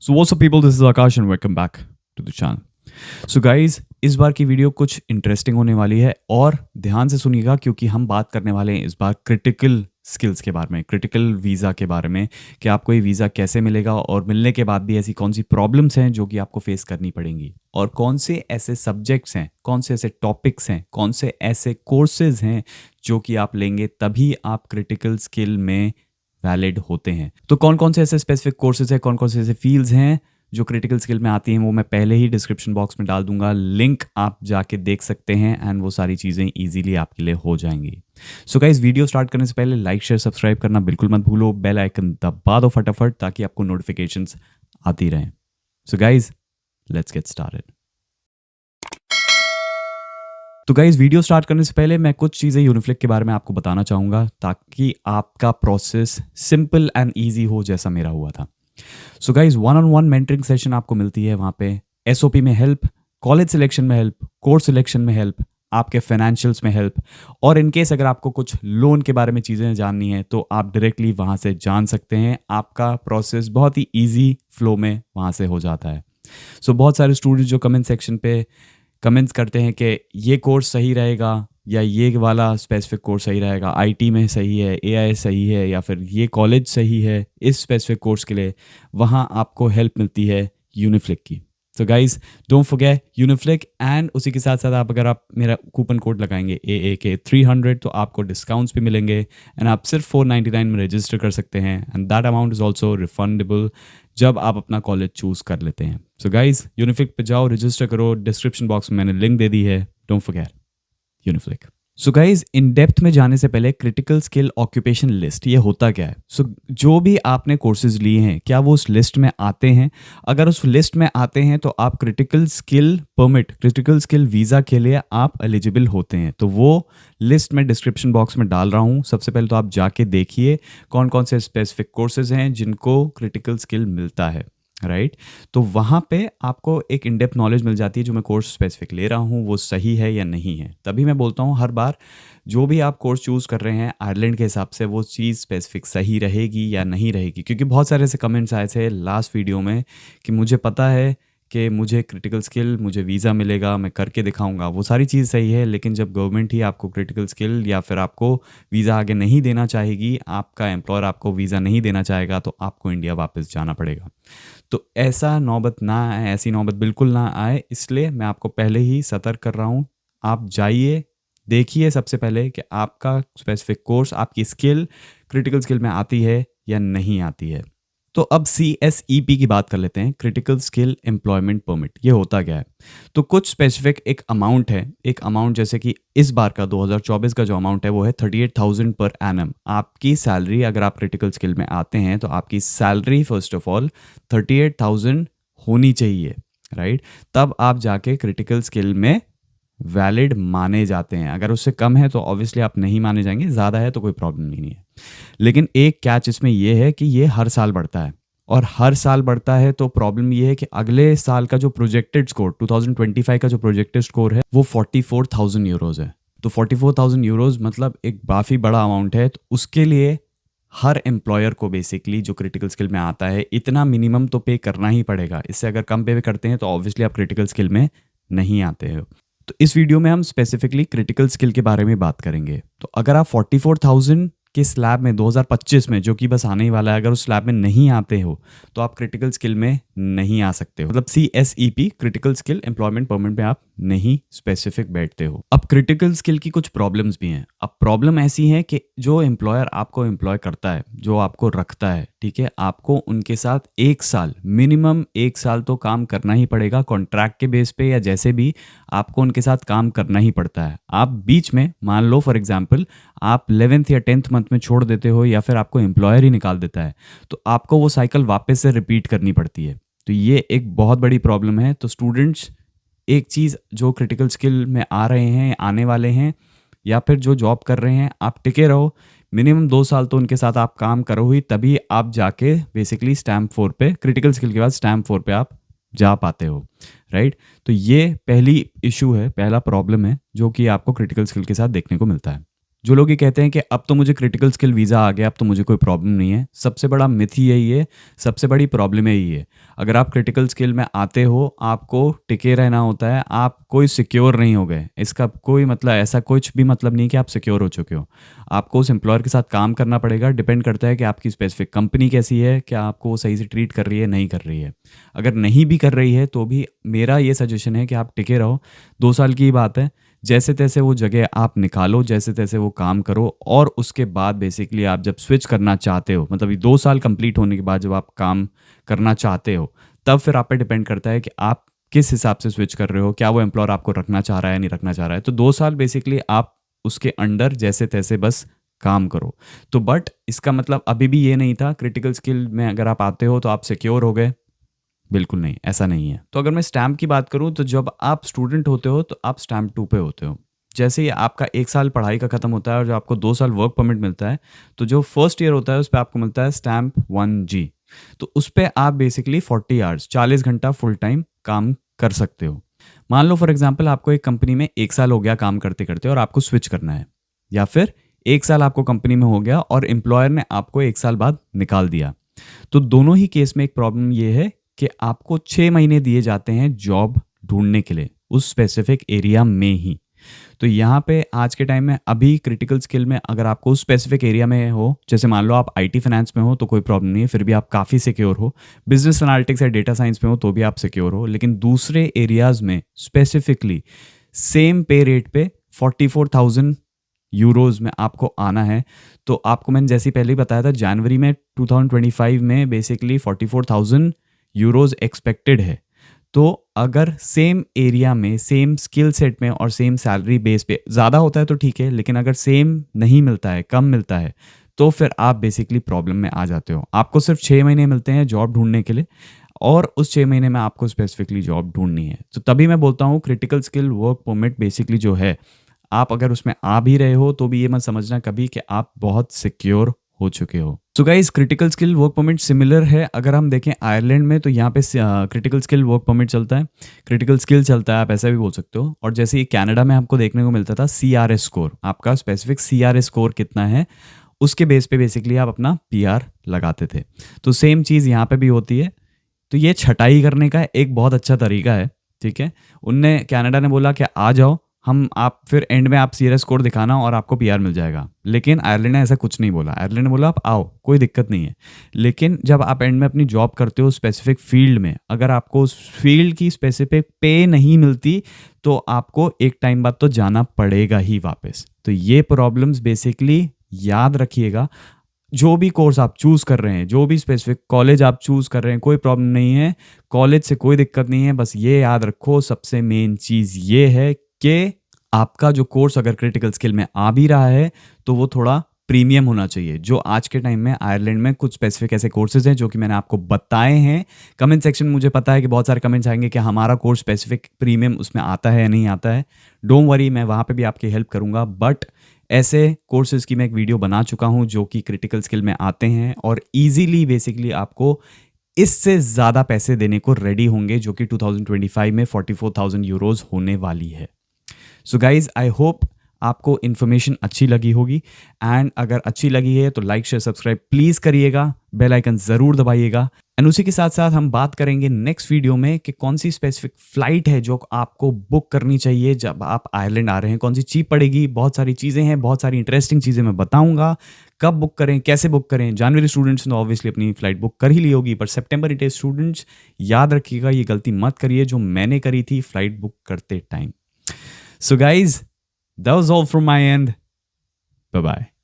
So what's up people, this is Akash and welcome back to the channel. So guys, इस बार की video कुछ interesting होने वाली है और ध्यान से सुनिएगा क्योंकि हम बात करने वाले हैं इस बार क्रिटिकल स्किल्स के बारे में, क्रिटिकल वीज़ा के बारे में कि आपको ये वीज़ा कैसे मिलेगा और मिलने के बाद भी ऐसी कौन सी प्रॉब्लम्स हैं जो कि आपको फेस करनी पड़ेंगी और कौन से ऐसे सब्जेक्ट्स हैं, कौन से ऐसे टॉपिक्स हैं, कौन से ऐसे कोर्सेज हैं जो कि आप लेंगे तभी आप क्रिटिकल स्किल में वैलिड होते हैं। तो कौन कौन से ऐसे स्पेसिफिक कोर्सेज हैं, कौन कौन से ऐसे फील्ड्स हैं जो क्रिटिकल स्किल में आती हैं, वो मैं पहले ही डिस्क्रिप्शन बॉक्स में डाल दूंगा, लिंक आप जाके देख सकते हैं एंड वो सारी चीज़ें इजीली आपके लिए हो जाएंगी। सो गाइस, वीडियो स्टार्ट करने से पहले लाइक शेयर सब्सक्राइब करना बिल्कुल मत भूलो, बेल आइकन दबा दो फटाफट ताकि आपको नोटिफिकेशंस आती रहें। So guys, let's get started. तो गाइज, वीडियो स्टार्ट करने से पहले मैं कुछ चीज़ें यूनिफ्लिक के बारे में आपको बताना चाहूँगा ताकि आपका प्रोसेस सिंपल एंड ईजी हो जैसा मेरा हुआ था। So guys, 1-on-1 mentoring session आपको मिलती है वहाँ पे। एसओपी में हेल्प, कॉलेज सिलेक्शन में हेल्प, कोर्स सिलेक्शन में हेल्प, आपके फाइनेंशियल्स में हेल्प, और इनकेस अगर आपको कुछ लोन के बारे में चीज़ें जाननी है तो आप डायरेक्टली वहाँ से जान सकते हैं। आपका प्रोसेस बहुत ही ईजी फ्लो में वहाँ से हो जाता है। सो बहुत सारे स्टूडेंट्स जो कमेंट सेक्शन पे कमेंट्स करते हैं कि ये कोर्स सही रहेगा या ये वाला स्पेसिफिक कोर्स सही रहेगा, आईटी में सही है, एआई सही है, या फिर ये कॉलेज सही है इस स्पेसिफिक कोर्स के लिए, वहाँ आपको हेल्प मिलती है यूनिफ्लिक की। तो गाइज, डोंट फॉरगेट यूनिफ्लिक, एंड उसी के साथ साथ अगर आप मेरा कूपन कोड लगाएंगे AAK300 तो आपको डिस्काउंट्स भी मिलेंगे एंड आप सिर्फ 499 में रजिस्टर कर सकते हैं and that amount is also refundable जब आप अपना कॉलेज चूज़ कर लेते हैं। सो गाइज, यूनिफ्लिक पे जाओ, रजिस्टर करो, डिस्क्रिप्शन बॉक्स में मैंने लिंक दे दी है, don't forget Uniflik. So guys, in depth में जाने से पहले क्रिटिकल स्किल ऑक्यूपेशन लिस्ट ये होता क्या है? सो जो भी आपने कोर्सेज लिए हैं क्या वो उस लिस्ट में आते हैं? अगर उस लिस्ट में आते हैं तो आप critical skill permit, critical skill visa के लिए आप एलिजिबल होते हैं। तो वो लिस्ट मैं डिस्क्रिप्शन बॉक्स में डाल रहा हूँ। सबसे पहले तो आप जाके देखिए कौन कौन से स्पेसिफिक कोर्सेज हैं जिनको क्रिटिकल स्किल मिलता है, राइट तो वहाँ पे आपको एक इन डेप्थ नॉलेज मिल जाती है जो मैं कोर्स स्पेसिफिक ले रहा हूँ वो सही है या नहीं है। तभी मैं बोलता हूँ हर बार जो भी आप कोर्स चूज़ कर रहे हैं आयरलैंड के हिसाब से वो चीज़ स्पेसिफिक सही रहेगी या नहीं रहेगी, क्योंकि बहुत सारे ऐसे कमेंट्स आए थे लास्ट वीडियो में कि मुझे पता है कि मुझे क्रिटिकल स्किल, मुझे वीज़ा मिलेगा, मैं करके दिखाऊंगा, वो सारी चीज़ सही है, लेकिन जब गवर्नमेंट ही आपको क्रिटिकल स्किल या फिर आपको वीज़ा आगे नहीं देना चाहेगी, आपका एम्प्लॉयर आपको वीज़ा नहीं देना चाहेगा तो आपको इंडिया वापस जाना पड़ेगा। तो ऐसा नौबत ना आए, ऐसी नौबत बिल्कुल ना आए, इसलिए मैं आपको पहले ही सतर्क कर रहा हूँ। आप जाइए, देखिए सबसे पहले कि आपका स्पेसिफिक कोर्स, आपकी स्किल क्रिटिकल स्किल में आती है या नहीं आती है। तो अब CSEP की बात कर लेते हैं, क्रिटिकल स्किल एम्प्लॉयमेंट परमिट। ये होता क्या है? तो कुछ स्पेसिफिक एक अमाउंट है, एक अमाउंट जैसे कि इस बार का 2024 का जो अमाउंट है वो है 38,000 पर एनम। आपकी सैलरी, अगर आप क्रिटिकल स्किल में आते हैं तो आपकी सैलरी फर्स्ट ऑफ ऑल 38,000 होनी चाहिए, राइट तब आप जाके क्रिटिकल स्किल में वैलिड माने जाते हैं। अगर उससे कम है तो ऑब्वियसली आप नहीं माने जाएंगे, ज़्यादा है तो कोई प्रॉब्लम नहीं है। लेकिन एक कैच इसमें यह है कि ये हर साल बढ़ता है, और हर साल बढ़ता है तो प्रॉब्लम ये है कि अगले साल का जो प्रोजेक्टेड स्कोर 2025 का जो प्रोजेक्टेड स्कोर है वो 44,000 यूरोज़ है। तो 44,000 यूरोज़ मतलब एक काफ़ी बड़ा अमाउंट है। तो उसके लिए हर एम्प्लॉयर को बेसिकली जो क्रिटिकल स्किल में आता है इतना मिनिमम तो पे करना ही पड़ेगा। इससे अगर कम पे करते हैं तो ऑब्वियसली आप क्रिटिकल स्किल में नहीं आते हो। तो इस वीडियो में हम स्पेसिफिकली क्रिटिकल स्किल के बारे में बात करेंगे। तो अगर आप 44,000 के स्लैब में 2025 में, जो कि बस आने ही वाला है, अगर उस स्लैब में नहीं आते हो तो आप क्रिटिकल स्किल में नहीं आ सकते हो। मतलब CSEP critical skill employment permit में आप नहीं स्पेसिफिक बैठते हो। अब क्रिटिकल स्किल की कुछ प्रॉब्लम्स भी हैं। अब प्रॉब्लम ऐसी है कि जो एम्प्लॉयर आपको एम्प्लॉय करता है, जो आपको रखता है, ठीक है, आपको उनके साथ 1 साल, मिनिमम 1 साल तो काम करना ही पड़ेगा कॉन्ट्रैक्ट के बेस पे, या जैसे भी आपको उनके साथ काम करना ही पड़ता है। आप बीच में मान लो फॉर एग्जांपल आप 11th या 10th मंथ में छोड़ देते हो या फिर आपको एम्प्लॉयर ही निकाल देता है तो आपको वो साइकिल वापस से रिपीट करनी पड़ती है। तो ये एक बहुत बड़ी प्रॉब्लम है। तो स्टूडेंट्स, एक चीज़ जो क्रिटिकल स्किल में आ रहे हैं, आने वाले हैं, या फिर जो जॉब कर रहे हैं, आप टिके रहो। मिनिमम 2 साल तो उनके साथ आप काम करो ही, तभी आप जाके बेसिकली स्टैम्प 4 पे, क्रिटिकल स्किल के बाद स्टैम्प 4 पे आप जा पाते हो, राइट तो ये पहली इशू है, पहला प्रॉब्लम है जो कि आपको क्रिटिकल स्किल के साथ देखने को मिलता है। जो लोग ये कहते हैं कि अब तो मुझे क्रिटिकल स्किल वीज़ा आ गया, अब तो मुझे कोई प्रॉब्लम नहीं है, सबसे बड़ा मिथ ही यही है, सबसे बड़ी प्रॉब्लम यही है। अगर आप क्रिटिकल स्किल में आते हो, आपको टिके रहना होता है, आप कोई सिक्योर नहीं हो गए। इसका कोई मतलब, ऐसा कुछ भी मतलब नहीं कि आप सिक्योर हो चुके हो। आपको उस एम्प्लॉयर के साथ काम करना पड़ेगा, डिपेंड करता है कि आपकी स्पेसिफिक कंपनी कैसी है, क्या आपको वो सही से ट्रीट कर रही है, नहीं कर रही है। अगर नहीं भी कर रही है तो भी मेरा ये सजेशन है कि आप टिके रहो। 2 साल की बात है, जैसे तैसे वो जगह आप निकालो, जैसे तैसे वो काम करो, और उसके बाद बेसिकली आप जब स्विच करना चाहते हो, मतलब ये 2 साल कंप्लीट होने के बाद जब आप काम करना चाहते हो, तब फिर आप पे डिपेंड करता है कि आप किस हिसाब से स्विच कर रहे हो, क्या वो एम्प्लॉयर आपको रखना चाह रहा है, नहीं रखना चाह रहा है। तो 2 साल बेसिकली आप उसके अंडर जैसे तैसे बस काम करो। तो बट इसका मतलब अभी भी ये नहीं था क्रिटिकल स्किल में अगर आप आते हो तो आप सिक्योर हो गए, बिल्कुल नहीं, ऐसा नहीं है। तो अगर मैं स्टैम्प की बात करूँ, तो जब आप स्टूडेंट होते हो तो आप स्टैम्प 2 पे होते हो। जैसे ही आपका 1 साल पढ़ाई का खत्म होता है और जो आपको 2 साल वर्क परमिट मिलता है, तो जो फर्स्ट ईयर होता है उस पे आपको मिलता है स्टैम्प 1G। तो उस पे आप बेसिकली 40 आवर्स 40 घंटा फुल टाइम काम कर सकते हो। मान लो फॉर एग्जांपल आपको एक कंपनी में 1 साल हो गया काम करते-करते और आपको स्विच करना है, या फिर 1 साल आपको कंपनी में हो गया और एम्प्लॉयर ने आपको 1 साल बाद निकाल दिया। तो दोनों ही केस में एक प्रॉब्लम ये है कि आपको 6 महीने दिए जाते हैं जॉब ढूँढने के लिए, उस स्पेसिफिक एरिया में ही। तो यहाँ पे आज के टाइम में अभी क्रिटिकल स्किल में अगर आपको उस स्पेसिफिक एरिया में हो, जैसे मान लो आप आईटी फाइनेंस में हो तो कोई प्रॉब्लम नहीं है, फिर भी आप काफ़ी सिक्योर हो। बिजनेस एनालिटिक्स या डेटा साइंस में हो तो भी आप सिक्योर हो। लेकिन दूसरे एरियाज़ में स्पेसिफिकली सेम पे रेट पे 44,000 यूरोज़ में आपको आना है। तो आपको मैंने जैसे ही पहले ही बताया था, जनवरी में 2025 में बेसिकली 44,000 यूरोज़ एक्सपेक्टेड है। तो अगर सेम एरिया में, सेम स्किल सेट में और सेम सैलरी बेस पे ज़्यादा होता है तो ठीक है, लेकिन अगर सेम नहीं मिलता है, कम मिलता है, तो फिर आप बेसिकली प्रॉब्लम में आ जाते हो। आपको सिर्फ 6 महीने मिलते हैं जॉब ढूँढने के लिए, और उस 6 महीने में आपको स्पेसिफिकली जॉब ढूँढनी है। तो तभी मैं बोलता हूँ critical skill work permit basically जो है, आप अगर उसमें आ भी रहे हो तो भी ये मत समझना कभी कि आप बहुत सिक्योर हो चुके हो। So guys, critical skill work permit similar है। अगर हम देखें आयरलैंड में, तो यहाँ पे क्रिटिकल स्किल वर्क परमिट चलता है, क्रिटिकल स्किल चलता है, आप ऐसा भी बोल सकते हो। और जैसे ये कनाडा में आपको देखने को मिलता था CRS स्कोर, आपका स्पेसिफिक CRS स्कोर कितना है, उसके बेस पे बेसिकली आप अपना PR लगाते थे। तो सेम चीज़ यहाँ पे भी होती है। तो ये छटाई करने का एक बहुत अच्छा तरीका है, ठीक है। उनने, कनाडा ने बोला कि आ जाओ, हम आप फिर एंड में आप CRS स्कोर दिखाना और आपको PR मिल जाएगा। लेकिन आयरलैंड ने ऐसा कुछ नहीं बोला। आयरलैंड ने बोला आप आओ, कोई दिक्कत नहीं है। लेकिन जब आप एंड में अपनी जॉब करते हो स्पेसिफिक फील्ड में, अगर आपको उस फील्ड की स्पेसिफिक पे नहीं मिलती, तो आपको एक टाइम बाद तो जाना पड़ेगा ही वापस। तो ये प्रॉब्लम्स बेसिकली याद रखिएगा। जो भी कोर्स आप चूज़ कर रहे हैं, जो भी स्पेसिफिक कॉलेज आप चूज़ कर रहे हैं, कोई प्रॉब्लम नहीं है, कॉलेज से कोई दिक्कत नहीं है। बस ये याद रखो, सबसे मेन चीज़ ये है कि आपका जो कोर्स अगर क्रिटिकल स्किल में आ भी रहा है तो वो थोड़ा प्रीमियम होना चाहिए। जो आज के टाइम में आयरलैंड में कुछ स्पेसिफिक ऐसे कोर्सेज हैं जो कि मैंने आपको बताए हैं। कमेंट सेक्शन में मुझे पता है कि बहुत सारे कमेंट्स आएंगे कि हमारा कोर्स स्पेसिफिक प्रीमियम उसमें आता है या नहीं आता है। डोंट वरी, मैं वहाँ पे भी आपकी हेल्प करूँगा। बट ऐसे कोर्सेज की मैं एक वीडियो बना चुका हूँ जो कि क्रिटिकल स्किल में आते हैं और ईजीली बेसिकली आपको इससे ज़्यादा पैसे देने को रेडी होंगे, जो कि 2025 में 44,000 यूरोज़ होने वाली है। सो गाइज, आई होप आपको इन्फॉर्मेशन अच्छी लगी होगी, एंड अगर अच्छी लगी है तो लाइक शेयर सब्सक्राइब प्लीज़ करिएगा, बेल आइकन ज़रूर दबाइएगा। एंड उसी के साथ साथ हम बात करेंगे नेक्स्ट वीडियो में कि कौन सी स्पेसिफिक फ़्लाइट है जो आपको बुक करनी चाहिए जब आप आयरलैंड आ रहे हैं, कौन सी चीप पड़ेगी। बहुत सारी चीज़ें हैं, बहुत सारी इंटरेस्टिंग चीज़ें मैं बताऊंगा, कब बुक करें, कैसे बुक करें। जनवरी स्टूडेंट्स ने ऑब्वियसली अपनी फ़्लाइट बुक कर ही ली होगी, पर सितंबर इंटेक स्टूडेंट्स याद रखिएगा, ये गलती मत करिए जो मैंने करी थी फ़्लाइट बुक करते time. So guys, that was all from my end. Bye-bye.